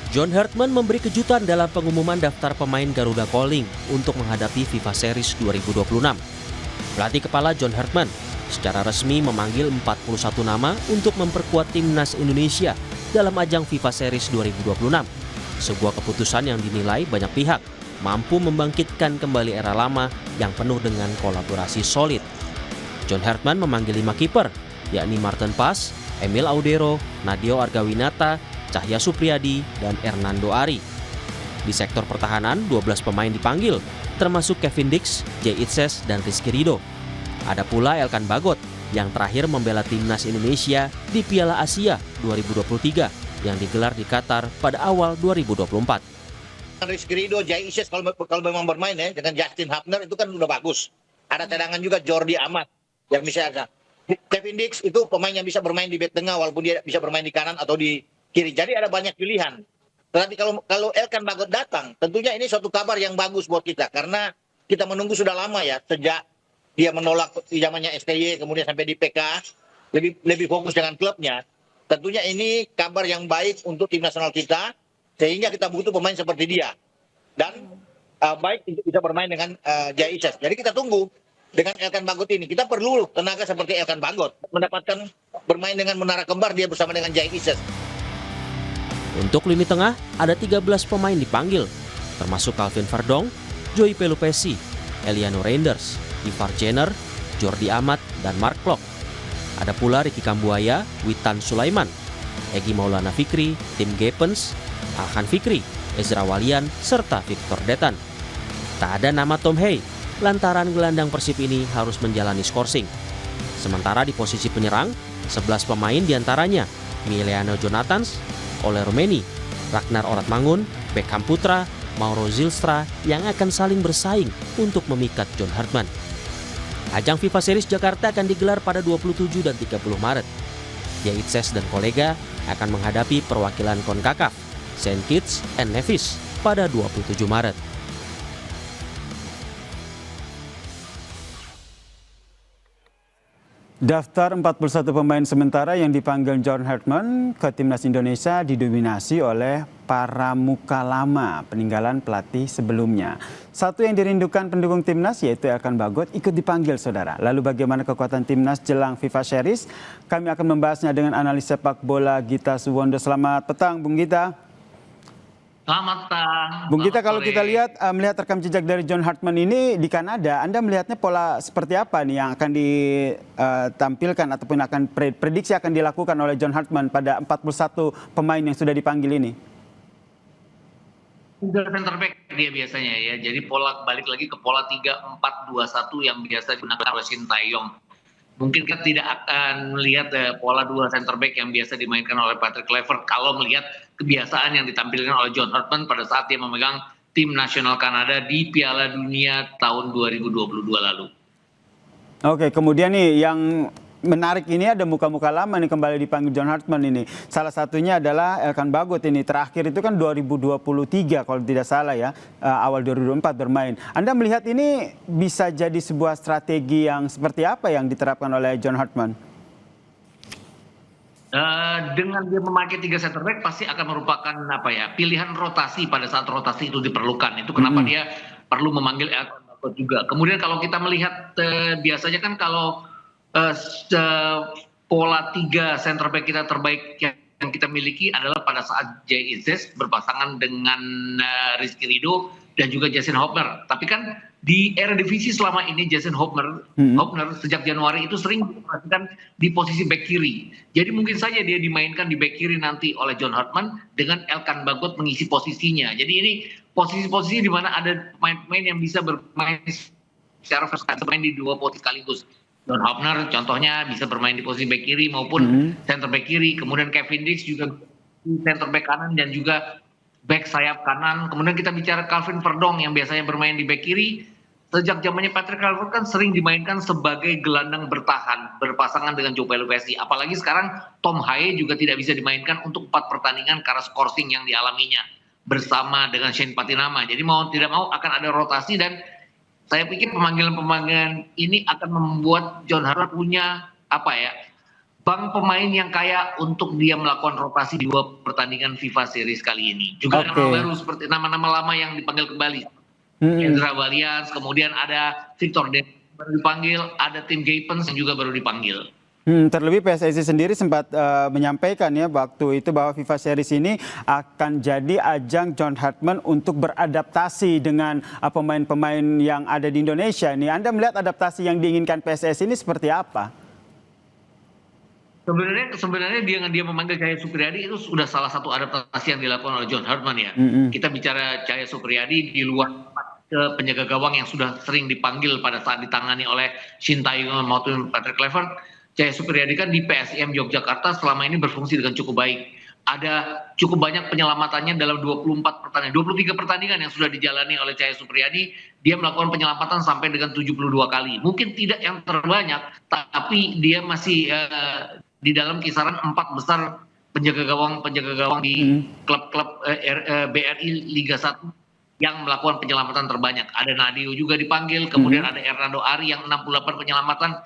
John Hartman memberi kejutan dalam pengumuman daftar pemain Garuda Calling untuk menghadapi FIFA Series 2026. Pelatih kepala John Hartman secara resmi memanggil 41 nama untuk memperkuat timnas Indonesia dalam ajang FIFA Series 2026. Sebuah keputusan yang dinilai banyak pihak mampu membangkitkan kembali era lama yang penuh dengan kolaborasi solid. John Hartman memanggil 5 kiper, yakni Martin Paes, Emil Audero, Nadeo Argawinata, Cahya Supriyadi, dan Hernando Ari. Di sektor pertahanan, 12 pemain dipanggil, termasuk Kevin Dix, Jay Itzes, dan Rizky Ridho. Ada pula Elkan Bagot yang terakhir membela timnas Indonesia di Piala Asia 2023 yang digelar di Qatar pada awal 2024. Rizky Ridho, Jay Itzes kalau memang bermain ya dengan Justin Hubner itu kan udah bagus. Ada cadangan juga Jordi Amat yang bisa ada. Kevin Dix itu pemain yang bisa bermain di bek tengah walaupun dia bisa bermain di kanan atau di kiri. Jadi ada banyak pilihan. Tetapi kalau Elkan Bagot datang, tentunya ini suatu kabar yang bagus buat kita karena kita menunggu sudah lama ya sejak dia menolak di zamannya STY kemudian sampai di PK lebih fokus dengan klubnya. Tentunya ini kabar yang baik untuk tim nasional kita sehingga kita butuh pemain seperti dia dan baik untuk bisa bermain dengan Jay Itzes. Jadi kita tunggu dengan Elkan Bagot ini. Kita perlu tenaga seperti Elkan Bagot mendapatkan bermain dengan menara kembar dia bersama dengan Jay Itzes. Untuk lini tengah, ada 13 pemain dipanggil, termasuk Calvin Verdong, Joey Pelupesi, Eliano Reinders, Ivar Jenner, Jordi Amat, dan Mark Klok. Ada pula Ricky Kambuaya, Witan Sulaiman, Egy Maulana Fikri, Tim Gepens, Alhan Fikri, Ezra Walian, serta Victor Detan. Tak ada nama Tom Hey, lantaran gelandang Persib ini harus menjalani skorsing. Sementara di posisi penyerang, 11 pemain diantaranya Miliano Jonathans, Ole Romeni, Ragnar Oratmangun, Beckham Putra, Mauro Zylstra yang akan saling bersaing untuk memikat John Hartman. Ajang FIFA Series Jakarta akan digelar pada 27 dan 30 Maret. Jay Itzes dan kolega akan menghadapi perwakilan CONCACAF, Saint Kitts and Nevis pada 27 Maret. Daftar 41 pemain sementara yang dipanggil John Hartman ke timnas Indonesia didominasi oleh para muka lama peninggalan pelatih sebelumnya. Satu yang dirindukan pendukung timnas yaitu Elkan Bagot ikut dipanggil saudara. Lalu bagaimana kekuatan timnas jelang FIFA Series? Kami akan membahasnya dengan analis sepak bola Gita Suwondo. Selamat petang Bung Gita. Selamat petang. Bung Gita, kalau kita lihat melihat rekam jejak dari John Hartman ini di Kanada, Anda melihatnya pola seperti apa nih yang akan ditampilkan ataupun akan prediksi akan dilakukan oleh John Hartman pada 41 pemain yang sudah dipanggil ini? Center back dia biasanya ya. Jadi balik lagi ke pola 3-4-2-1 yang biasa digunakan oleh Sintayong. Mungkin kita tidak akan melihat pola 2 center back yang biasa dimainkan oleh Patrick Kluivert kalau melihat kebiasaan yang ditampilkan oleh John Hartman pada saat dia memegang tim nasional Kanada di Piala Dunia tahun 2022 lalu. Oke, kemudian nih yang menarik ini ada muka-muka lama nih kembali dipanggil John Hartman ini. Salah satunya adalah Elkan Bagot ini. Terakhir itu kan 2023 kalau tidak salah ya, awal 2024 bermain. Anda melihat ini bisa jadi sebuah strategi yang seperti apa yang diterapkan oleh John Hartman? Dengan dia memakai 3 center back pasti akan merupakan pilihan rotasi pada saat rotasi itu diperlukan. Itu kenapa dia perlu memanggil Elkan Bagot juga. Kemudian kalau kita melihat biasanya kan kalau pola 3 center back kita terbaik yang kita miliki adalah pada saat Jay Itzes berpasangan dengan Rizky Ridho dan juga Jason Hopner. Tapi kan di Eredivisie selama ini Jason Hopner sejak Januari itu sering diperhatikan di posisi back kiri. Jadi mungkin saja dia dimainkan di back kiri nanti oleh John Hartman dengan Elkan Bagot mengisi posisinya. Jadi ini posisi-posisi di mana ada pemain-pemain yang bisa bermain secara versatile, bermain di 2 posisi sekaligus. John Hopner contohnya bisa bermain di posisi back kiri maupun center back kiri. Kemudian Kevin Dix juga center back kanan dan juga back sayap kanan. Kemudian kita bicara Calvin Verdong yang biasanya bermain di back kiri. Sejak zamannya Patrick Kluivert kan sering dimainkan sebagai gelandang bertahan berpasangan dengan Joe Pelupesi. Apalagi sekarang Tom Haye juga tidak bisa dimainkan untuk 4 pertandingan karena skorsing yang dialaminya bersama dengan Shane Patinama. Jadi mau tidak mau akan ada rotasi dan saya pikir pemanggilan-pemanggilan ini akan membuat John Hartman punya bank pemain yang kaya untuk dia melakukan rotasi di 2 pertandingan FIFA Series kali ini. Juga Oke. nama baru seperti nama-nama lama yang dipanggil kembali. Ezra Valians, kemudian ada Victor Den baru dipanggil, ada Tim Gapens yang juga baru dipanggil. Terlebih PSSI sendiri sempat menyampaikan ya waktu itu bahwa FIFA Series ini akan jadi ajang John Hartman untuk beradaptasi dengan pemain-pemain yang ada di Indonesia. Nih, Anda melihat adaptasi yang diinginkan PSSI ini seperti apa? Sebenarnya dia memanggil Cahya Supriyadi itu sudah salah satu adaptasi yang dilakukan oleh John Hartman ya. Kita bicara Cahya Supriyadi di luar penjaga gawang yang sudah sering dipanggil pada saat ditangani oleh Shin Tae-yong maupun Patrick Kluivert. Cahya Supriyadi kan di PSIM Yogyakarta selama ini berfungsi dengan cukup baik. Ada cukup banyak penyelamatannya dalam 23 pertandingan yang sudah dijalani oleh Cahya Supriyadi. Dia melakukan penyelamatan sampai dengan 72 kali. Mungkin tidak yang terbanyak, tapi dia masih di dalam kisaran 4 besar penjaga gawang di klub-klub BRI Liga 1 yang melakukan penyelamatan terbanyak. Ada Nadio juga dipanggil, kemudian ada Hernando Ari yang 68 penyelamatan.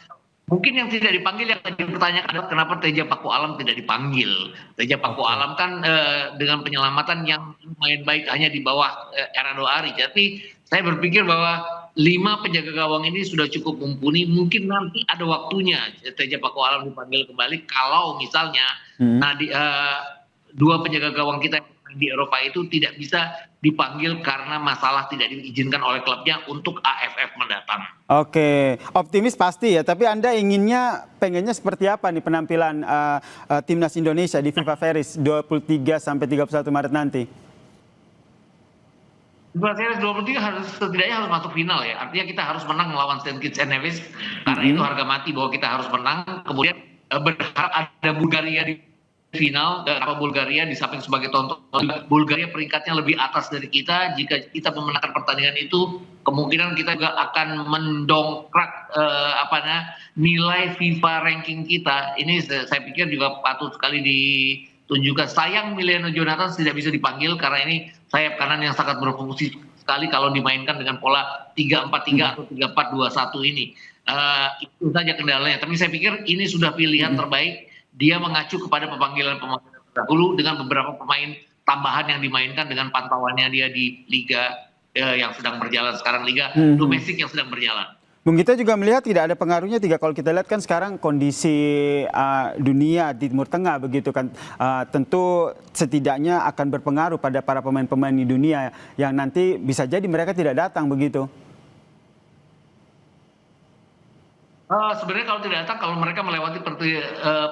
Mungkin yang tidak dipanggil yang dipertanyakan adalah kenapa Teja Paku Alam tidak dipanggil. Teja Paku Alam kan dengan penyelamatan yang lumayan baik hanya di bawah Hernando Ari. Jadi saya berpikir bahwa 5 penjaga gawang ini sudah cukup mumpuni. Mungkin nanti ada waktunya Teja Paku Alam dipanggil kembali kalau misalnya 2 penjaga gawang kita di Eropa itu tidak bisa dipanggil karena masalah tidak diizinkan oleh klubnya untuk AFF mendatang. Oke, optimis pasti ya, tapi Anda pengennya seperti apa nih penampilan timnas Indonesia di FIFA Series 23 sampai 31 Maret nanti? FIFA Series 23 setidaknya harus masuk final ya. Artinya kita harus menang melawan St. Kitts and Nevis karena itu harga mati bahwa kita harus menang. Kemudian berharap ada Bulgaria di final. Bulgaria di samping sebagai tonton, Bulgaria peringkatnya lebih atas dari kita. Jika kita memenangkan pertandingan itu, kemungkinan kita juga akan mendongkrak nilai FIFA ranking kita. Ini saya pikir juga patut sekali ditunjukkan. Sayang Emiliano Jonathan tidak bisa dipanggil karena ini sayap kanan yang sangat berfungsi sekali kalau dimainkan dengan pola 3-4-3 atau 3-4-2-1 ini. Itu saja kendalanya. Tapi saya pikir ini sudah pilihan terbaik. Dia mengacu kepada pemanggilan terdahulu dengan beberapa pemain tambahan yang dimainkan dengan pantauannya dia di liga yang sedang berjalan sekarang, liga domestik yang sedang berjalan. Bung Gita juga melihat tidak ada pengaruhnya kalau kita lihat kan sekarang kondisi dunia di Timur Tengah begitu kan, tentu setidaknya akan berpengaruh pada para pemain-pemain di dunia yang nanti bisa jadi mereka tidak datang begitu. Sebenarnya kalau tidak datang, kalau mereka melewati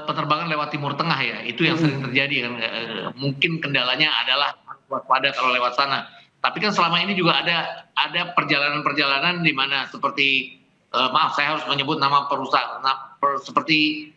penerbangan lewat Timur Tengah ya, itu yang sering terjadi kan. Mungkin kendalanya adalah waspada kalau lewat sana. Tapi kan selama ini juga ada perjalanan-perjalanan di mana seperti maaf saya harus menyebut nama perusahaan seperti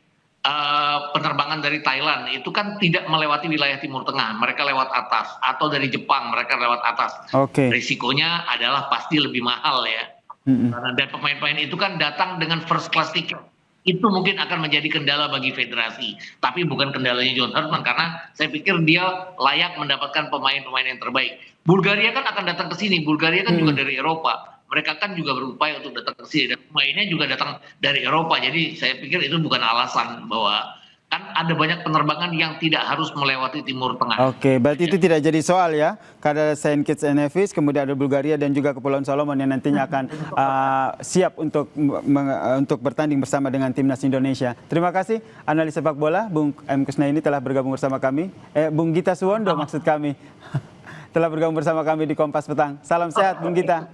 penerbangan dari Thailand itu kan tidak melewati wilayah Timur Tengah, mereka lewat atas, atau dari Jepang mereka lewat atas. Risikonya adalah pasti lebih mahal ya. Dan pemain-pemain itu kan datang dengan first class ticket. Itu mungkin akan menjadi kendala bagi federasi. Tapi bukan kendalanya John Hartman karena saya pikir dia layak mendapatkan pemain-pemain yang terbaik. Bulgaria kan akan datang ke sini. Bulgaria kan juga dari Eropa. Mereka kan juga berupaya untuk datang ke sini. Dan pemainnya juga datang dari Eropa. Jadi saya pikir itu bukan alasan bahwa kan ada banyak penerbangan yang tidak harus melewati Timur Tengah. Oke, berarti itu tidak jadi soal ya. Karena St. Kitts and Nevis, kemudian ada Bulgaria dan juga Kepulauan Solomon yang nantinya akan siap untuk bertanding bersama dengan timnas Indonesia. Terima kasih analis sepak bola Bung M. Kusnaini telah bergabung bersama kami. Bung Gita Suwondo maksud kami telah bergabung bersama kami di Kompas Petang. Salam sehat Bung Gita.